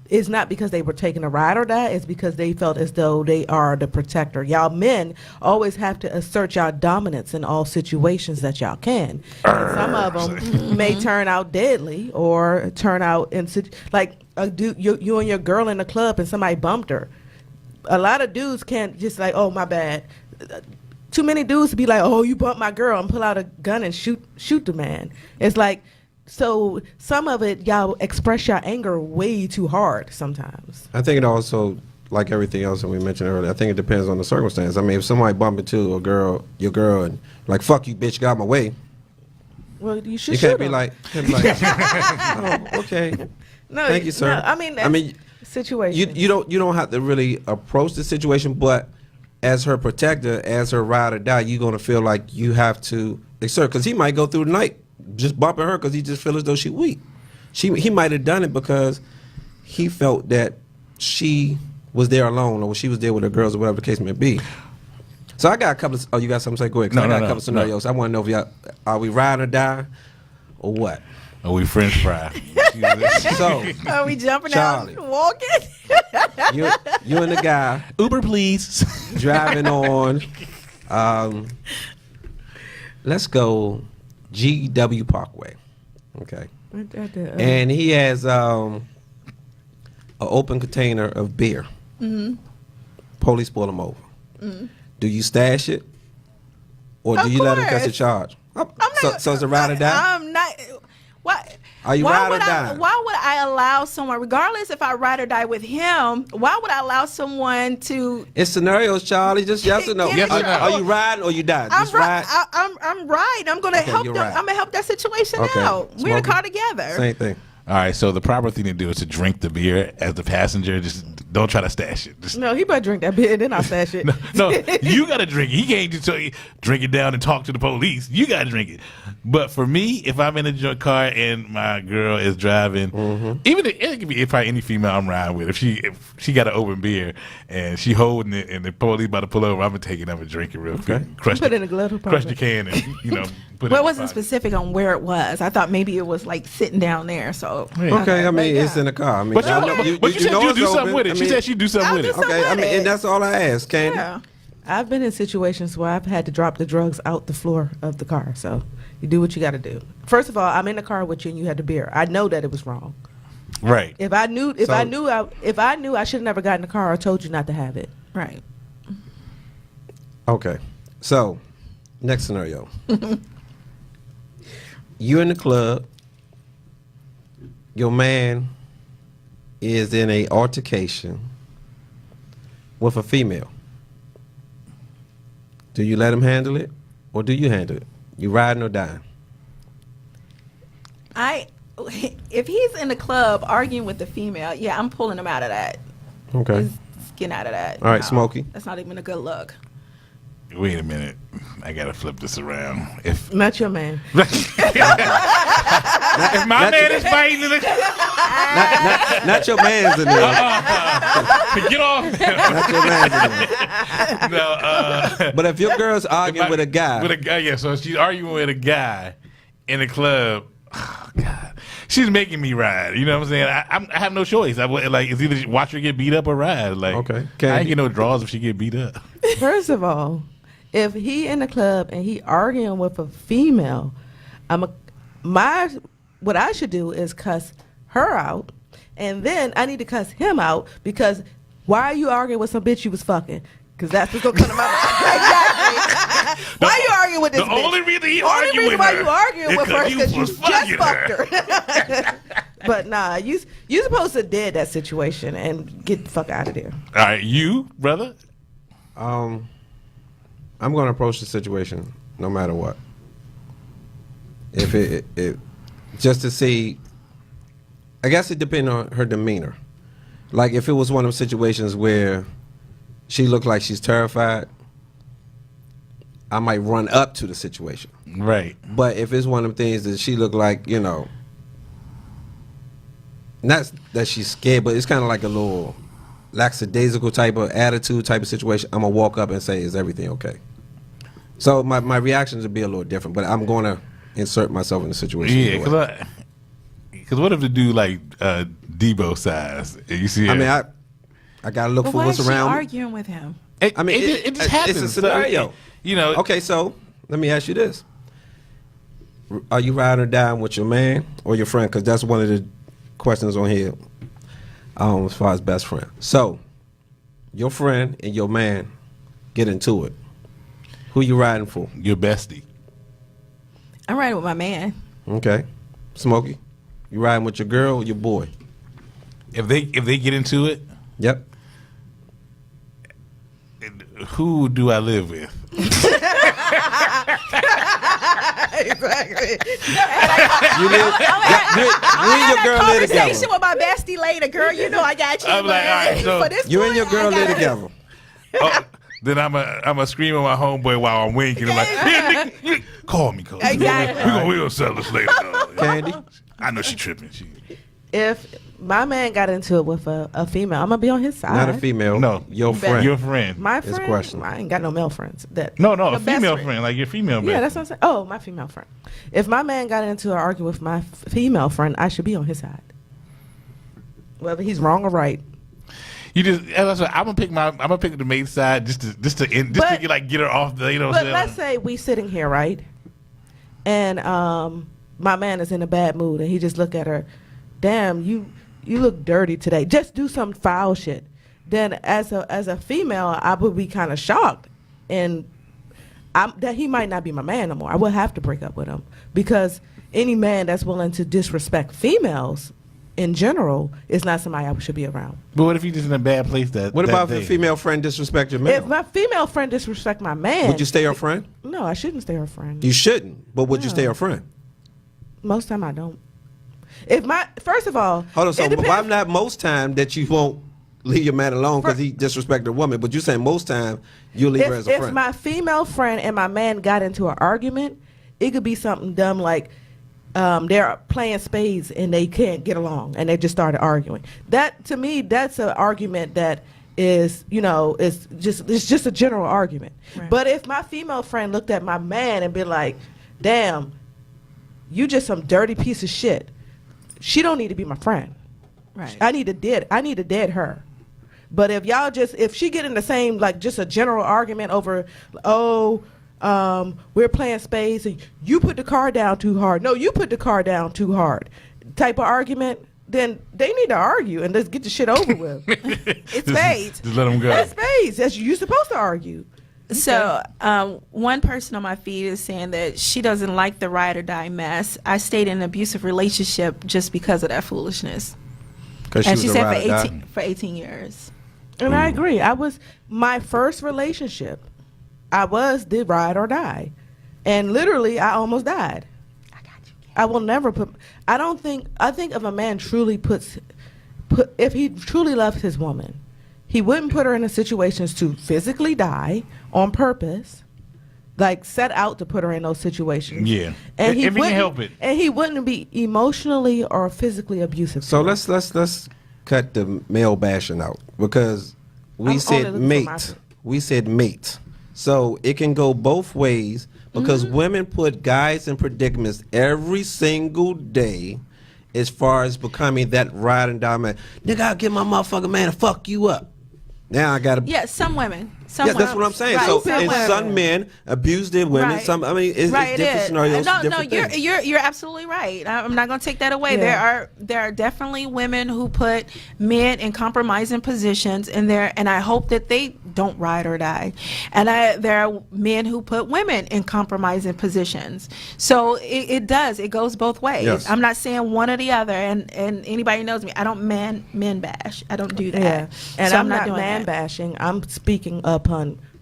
it's not because they were taking a ride or die, it's because they felt as though they are the protector. Y'all men always have to assert y'all dominance in all situations that y'all can. And some of them may turn out deadly or turn out in like a dude, you and your girl in the club and somebody bumped her. A lot of dudes can't just like, oh, my bad. Too many dudes be like, oh, you bumped my girl, and pull out a gun and shoot the man. It's like, so some of it, y'all express your anger way too hard sometimes. I think it also, like everything else that we mentioned earlier, I think it depends on the circumstance. I mean, if somebody bump into your girl, and like, fuck you, bitch, got out my way. Well, you should You shoot can't be him. like, oh, okay. No, Thank you, sir. No, I mean, situation. You don't have to really approach the situation, but as her protector, as her ride or die, you're gonna feel like you have to exert, because he might go through the night just bumping her because he just feels as though she's weak. He might have done it because he felt that she was there alone, or she was there with her girls, or whatever the case may be. So I got a couple of. Oh, you got something to say? Go ahead. 'Cause I got a couple of scenarios. I want to know if y'all are we ride or die, or what? Are we French fry? So Are we jumping Charlie. out and walking? you and the guy Uber, please. driving on. Let's go GW Parkway. Okay. And he has an open container of beer. Mm-hmm. Police pull him over. Mm-hmm. Do you stash it, or do Of you let him catch the course. charge? I'm So it's a ride or die. I'm not. What? Are you ride or die? Why would I allow someone, regardless if I ride or die with him, why would I allow someone to? It's scenarios, Charlie. Just yes or no. Yes or no. Are you riding or you die? I'm Just ride. I'm riding. I'm gonna Okay, help you're them. right. I'm gonna help that situation Okay. out. We're in the Smokey. car together. Same thing. All right, so the proper thing to do is to drink the beer as the passenger. Just don't try to stash it. Just, No, he better drink that beer, then I'll stash it. no, you got to drink it. He can't just tell you, drink it down and talk to the police. You got to drink it. But for me, if I'm in a car and my girl is driving, even it could be probably any female I'm riding with. If she got an open beer and she holding it and the police about to pull over, I'm gonna take it up and drink it real quick. Crush Put the, it in a glove crush the compartment. can and put Well, in it the wasn't pocket. specific on where it was. I thought maybe it was like sitting down there. So Yeah. Okay, I but mean, yeah. it's in the car. I mean, But I you, know- but you said know you it's do something open. with it. I She mean, said she'd do something I'll with do it. something. Okay, I mean, with it. and that's all I ask, Candy. Yeah. I've been in situations where I've had to drop the drugs out the floor of the car. So you do what you got to do. First of all, I'm in the car with you and you had the beer. I know that it was wrong. Right. If I knew, So- I knew, I should have never got in the car or told you not to have it. Right. Okay, so next scenario. You in the club. Your man is in a altercation with a female. Do you let him handle it, or do you handle it? You riding or dying? If he's in the club arguing with the female, yeah, I'm pulling him out of that. Okay. He's getting out of that. All right, Smokey. That's not even a good look. Wait a minute. I gotta flip this around. If Not your man. if my man is fighting in the Not your man's in there. get off. Not your man's in there. No, But if your girl's arguing with a guy, With a guy, yeah. So she's arguing with a guy in the club. Oh, God, she's making me ride. You know what I'm saying? I have no choice. I would, like, it's either watch her get beat up or ride. Like, Okay. I Candy? ain't get no draws if she get beat up. First of all, if he in the club and he arguing with a female, what I should do is cuss her out, and then I need to cuss him out because why are you arguing with some bitch you was fucking? Because that's what's gonna come to my mind. Exactly. Why are you arguing with this The bitch? only reason he The only arguing reason with why her you arguing with her is because you was just fucking fucked her. But nah, you supposed to dead that situation and get the fuck out of there. All right, you, brother. I'm going to approach the situation no matter what. If it just to see, I guess it depends on her demeanor. Like if it was one of those situations where she looked like she's terrified, I might run up to the situation. Right. But if it's one of the things that she looked like, you know, not that she's scared, but it's kind of like a little lackadaisical type of attitude, type of situation, I'm going to walk up and say, is everything okay? So my reactions would be a little different, but I'm going to insert myself in the situation. Yeah, either way. because what if the dude like Debo size? You see, I mean, I got to look But for why what's is she around me. arguing with him? I mean, it it just happens. It's a scenario. So, you know, Okay, so let me ask you this. Are you riding or dying with your man or your friend? Because that's one of the questions on here as far as best friend. So, your friend and your man get into it. Who you riding for? your bestie. I'm riding with my man. Okay. Smokey, you riding with your girl or your boy? If they get into it, Yep. who do I live with? Exactly. You and your girl live Conversation together. with my bestie later, girl. You know I got you. I'm like, all right, so for this You and point, your girl I live gotta- together. Oh, then I'm a scream at my homeboy while I'm winking. I'm like, yeah, nigga, call me, call me. Exactly. We gonna sell this later. Candy? I know she tripping. She If my man got into it with a female, I'm gonna be on his side. Not a female. No. Your friend. your friend. My It's a friend. question. I ain't got no male friends. That No, Your a best female friend. friend, like your female Yeah, best that's what I'm saying. Oh, my female friend. If my man got into an argument with my female friend, I should be on his side. Whether he's wrong or right. You just, I'm gonna pick the maid side just to But- like get her off the, you know. But what I'm let's say we sitting here, right? And my man is in a bad mood, and he just look at her. Damn, you look dirty today. Just do some foul shit. Then as a female, I would be kind of shocked, and that he might not be my man no more. I would have to break up with him because any man that's willing to disrespect females in general is not somebody I should be around. But what if he's just in a bad place? What about if a female friend disrespect your man? If my female friend disrespect my man, Would you stay her friend? No, I shouldn't stay her friend. You shouldn't, but would you stay her friend? Most time I don't. First of all, Hold on, so it depends- why not most time that you won't leave your man alone because he disrespected a woman, but you saying most time you'll leave her as a if friend? my female friend and my man got into an argument, it could be something dumb like they're playing spades and they can't get along and they just started arguing. That to me, that's an argument that is, it's just a general argument. Right. But if my female friend looked at my man and be like, damn, you just some dirty piece of shit. She don't need to be my friend. Right. I need to dead her. But if she get in the same, like, just a general argument over, we're playing spades and you put the car down too hard. No, you put the car down too hard. Type of argument, then they need to argue and let's get the shit over with. It's spades. Just let them go. It's spades. You're supposed to argue. So one person on my feed is saying that she doesn't like the ride or die mess. I stayed in an abusive relationship just because of that foolishness. And she said for 18 years. And I agree. My first relationship, I was the ride or die. And literally, I almost died. I got you. I will never I think if a man truly if he truly loves his woman, he wouldn't put her in a situations to physically die on purpose, like set out to put her in those situations. Yeah. And if he can help it. And he wouldn't be emotionally or physically abusive. So let's cut the male bashing out, because we said mate. We said mate. So it can go both ways, because women put guys in predicaments every single day as far as becoming that ride and die man. Nigga, I'll get my motherfucking man to fuck you up. Now I gotta. Yeah, some women. Yeah, that's what I'm saying. Right. So, and some men abuse their women. Right. Some, I mean, it's different scenarios. No, you're absolutely right. I'm not going to take that away. Yeah. There are definitely women who put men in compromising positions, and I hope that they don't ride or die. And there are men who put women in compromising positions. So it goes both ways. Yes. I'm not saying one or the other. And anybody knows me, I don't men bash. I don't do that. Yeah. And so I'm not doing man that. bashing. I'm speaking upon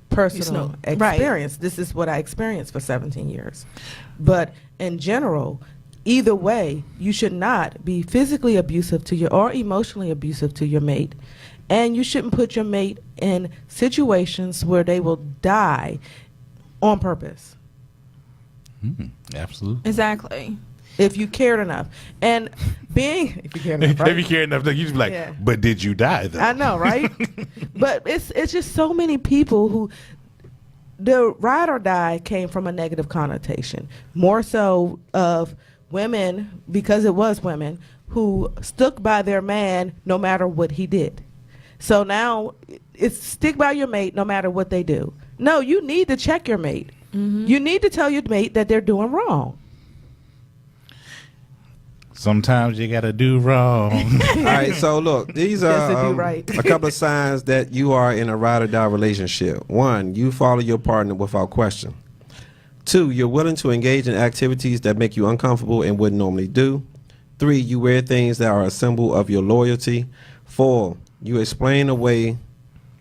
personal Right. experience. This is what I experienced for 17 years. But in general, either way, you should not be physically abusive to or emotionally abusive to your mate. And you shouldn't put your mate in situations where they will die on purpose. Absolutely. Exactly. If you cared enough. And if you cared enough, right? If you care enough, you just be like, Yeah. but did you die though? I know, right? But it's just so many people who the ride or die came from a negative connotation, more so of women, because it was women who stuck by their man no matter what he did. So now it's stick by your mate no matter what they do. No, you need to check your mate. You need to tell your mate that they're doing wrong. Sometimes you gotta do wrong. All right, so look, these Yes, if are you right. a couple of signs that you are in a ride or die relationship. 1, you follow your partner without question. 2, you're willing to engage in activities that make you uncomfortable and wouldn't normally do. 3, you wear things that are a symbol of your loyalty. 4, you explain away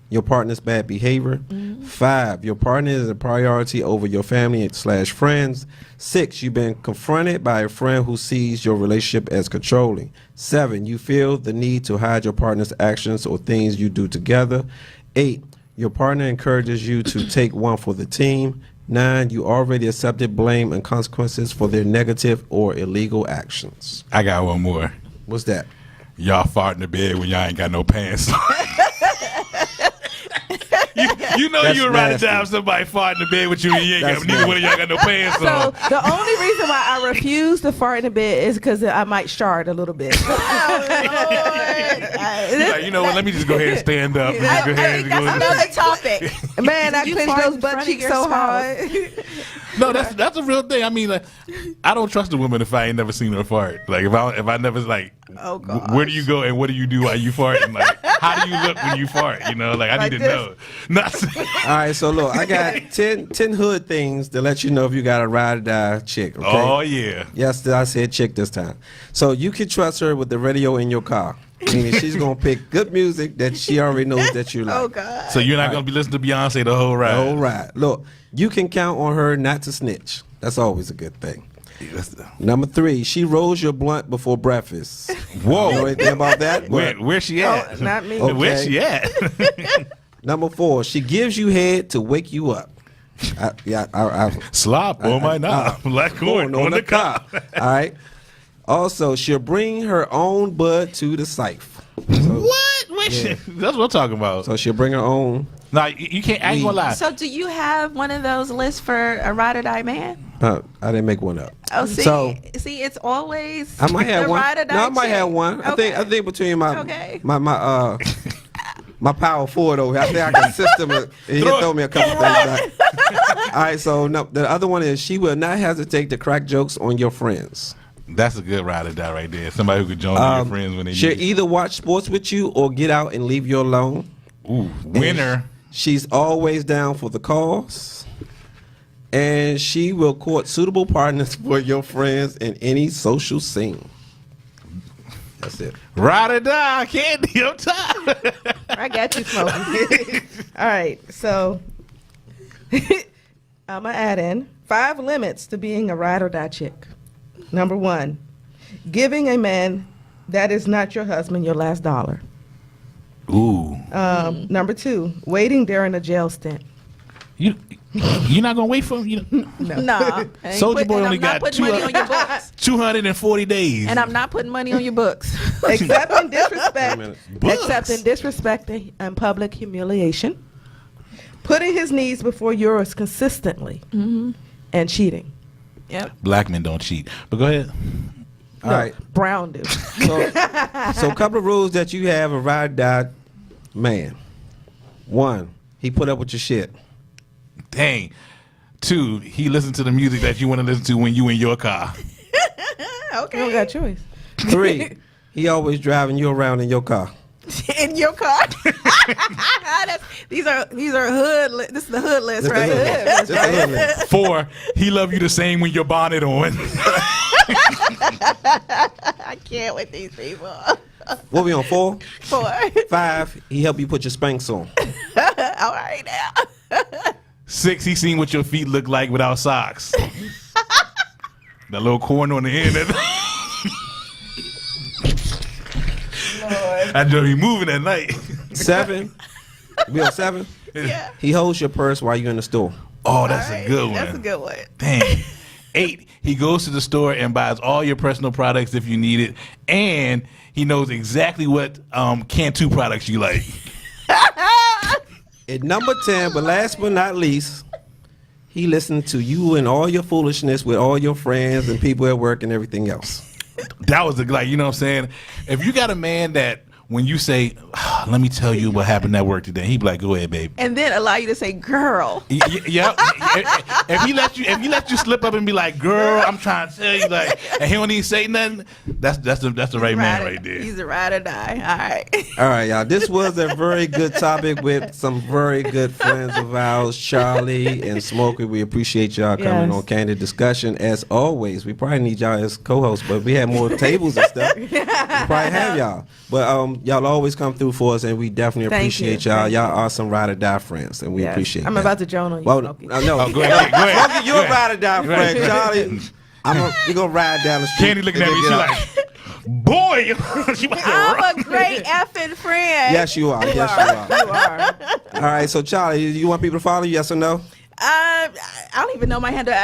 your partner's bad behavior. 5, your partner is a priority over your family / friends. 6, you've been confronted by a friend who sees your relationship as controlling. 7, you feel the need to hide your partner's actions or things you do together. 8, your partner encourages you to take one for the team. 9, you already accepted blame and consequences for their negative or illegal actions. I got one more. What's that? Y'all fart in the bed when y'all ain't got no pants on. You know That's you would rather nasty. have somebody fart in the bed with you and you ain't got, That's neither one of y'all got no pants So on. the only reason why I refuse to fart in the bed is because I might shard a little bit. Like, you know what? Let me just go ahead and stand up. And just go ahead and go That's another topic. Man, I You clenched fart those in butt front of cheeks your so spouse. hard. No, that's a real thing. I mean, like, I don't trust a woman if I ain't never seen her fart. Like, if I never like, Oh, gosh. where do you go and what do you do while you fart? And like, how do you look when you fart? You know, like I Like need to this. know. Not All right, so look, I got 10 hood things to let you know if you got a ride or die chick. Okay? Oh yeah. Yes, I said chick this time. So you can trust her with the radio in your car. Meaning she's gonna pick good music that she already knows that you like. Oh, God. So you're not gonna be listening to Beyonce the whole ride. All right. Look, you can count on her not to snitch. That's always a good thing. Number 3, she rolls your blunt before breakfast. Whoa. You know anything about that? Where's she at? Oh, not me. Okay. Where's she at? Number 4, she gives you head to wake you up. I Slop on my knob. Like corn on the cob. All right. Also, she'll bring her own bud to the scythe. What? Wait, that's what I'm talking about. So she'll bring her own. Nah, you can't. I ain't gonna lie. So do you have one of those lists for a ride or die man? I didn't make one up. Oh, see, So see, it's always I might have the one. ride or die No, I might chick. have one. I think between Okay. my power forward over here, I think I can system it. He throw me a couple things back. All right, so no, the other one is she will not hesitate to crack jokes on your friends. That's a good ride or die right there. Somebody who could join your friends when they She'll need either watch sports with you or get out and leave you alone. Ooh, winner. She's always down for the cause. And she will court suitable partners for your friends in any social scene. That's it. Ride or die, Candy up top. I got you, Smokey. All right, so I'm going to add in 5 limits to being a ride or die chick. Number 1, giving a man that is not your husband your last dollar. Ooh. Number 2, waiting during a jail stint. You're not gonna wait for him. Nah. Soldier Boy only got putting money on your books. 240 days. And I'm not putting money on your books. Accepting disrespect, Books. accepting disrespect and public humiliation, putting his needs before yours consistently, and cheating. Yep. Black men don't cheat. But go ahead. All right. Brown do. So a couple of rules that you have a ride or die man. 1, he put up with your shit. Dang. 2, he listened to the music that you want to listen to when you in your car. You don't got a choice. 3, he always driving you around in your car. In your car. These are hood. This is the hood list, This right? is the hood list. 4, he love you the same when your bonnet on. I can't with these people. What we on 4? 4. 5, he help you put your Spanx on. All right now. 6, he seen what your feet look like without socks. That little corn on the end. I know he moving at night. 7, we on 7? Yeah. He holds your purse while you're in the store. Oh, that's All right, a good one. That's a good one. Dang. 8, he goes to the store and buys all your personal products if you need it, and he knows exactly what Cantu products you like. At number 10, but last but not least, he listened to you and all your foolishness with all your friends and people at work and everything else. That was you know what I'm saying? If you got a man that when you say, let me tell you what happened at work today, he'd be like, go ahead, babe. And then allow you to say, girl. Yep. If he let you slip up and be like, girl, I'm trying to tell you, like, and he don't even say nothing, that's the right man right there. He's a ride or die. All right. All right, y'all. This was a very good topic with some very good friends of ours, Charlie and Smokey. We appreciate y'all coming Yes. on Candid Discussion. As always, we probably need y'all as co-hosts, but we had more tables and stuff. We probably have y'all. But y'all always come through for us, and we definitely Thank appreciate you. y'all. Thank Y'all are some ride or die friends, and we Yes. appreciate I'm that. about to join on you, Well, Smokey. no. Oh, go ahead. Go ahead. Smokey, you're a ride or die friend. Charlie, we going to ride down the street. Candy looking at and me, she get like, out. boy, she about to run. I'm a great effing friend. Yes, you are. Yes, you are. You are. All right, so Charlie, you want people to follow you, yes or no? I don't even know my handle.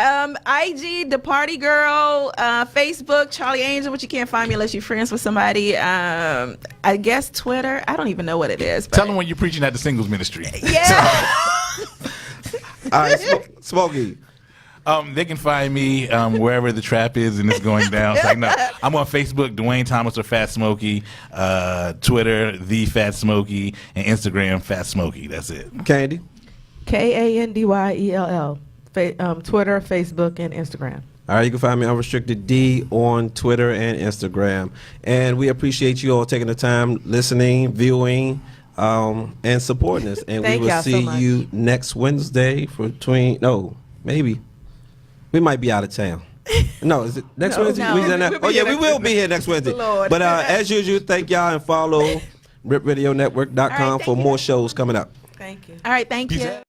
IG, The Party Girl, Facebook, Charlie Angel, but you can't find me unless you're friends with somebody. I guess Twitter. I don't even know what it is. But Tell them when you're preaching at the singles ministry. yeah. All right, Smokey. They can find me wherever the trap is and it's going down. It's like, no, I'm on Facebook, Dwayne Thomas or Fat Smokey, Twitter, The Fat Smokey, and Instagram, Fat Smokey. That's it. Candy. KANDYELL. Twitter, Facebook, and Instagram. All right, you can find me Unrestricted D on Twitter and Instagram. And we appreciate you all taking the time, listening, viewing, and supporting us. And Thank we will y'all so see much. you next Wednesday maybe. We might be out of town. No, is it next Wednesday? no. We done that? We'll be Oh, yeah, here we next will be here next Wednesday. Lord. But as usual, thank y'all and follow RipRadioNetwork.com All right, for thank more you. shows coming up. Thank you. All right. Thank Peace you. out.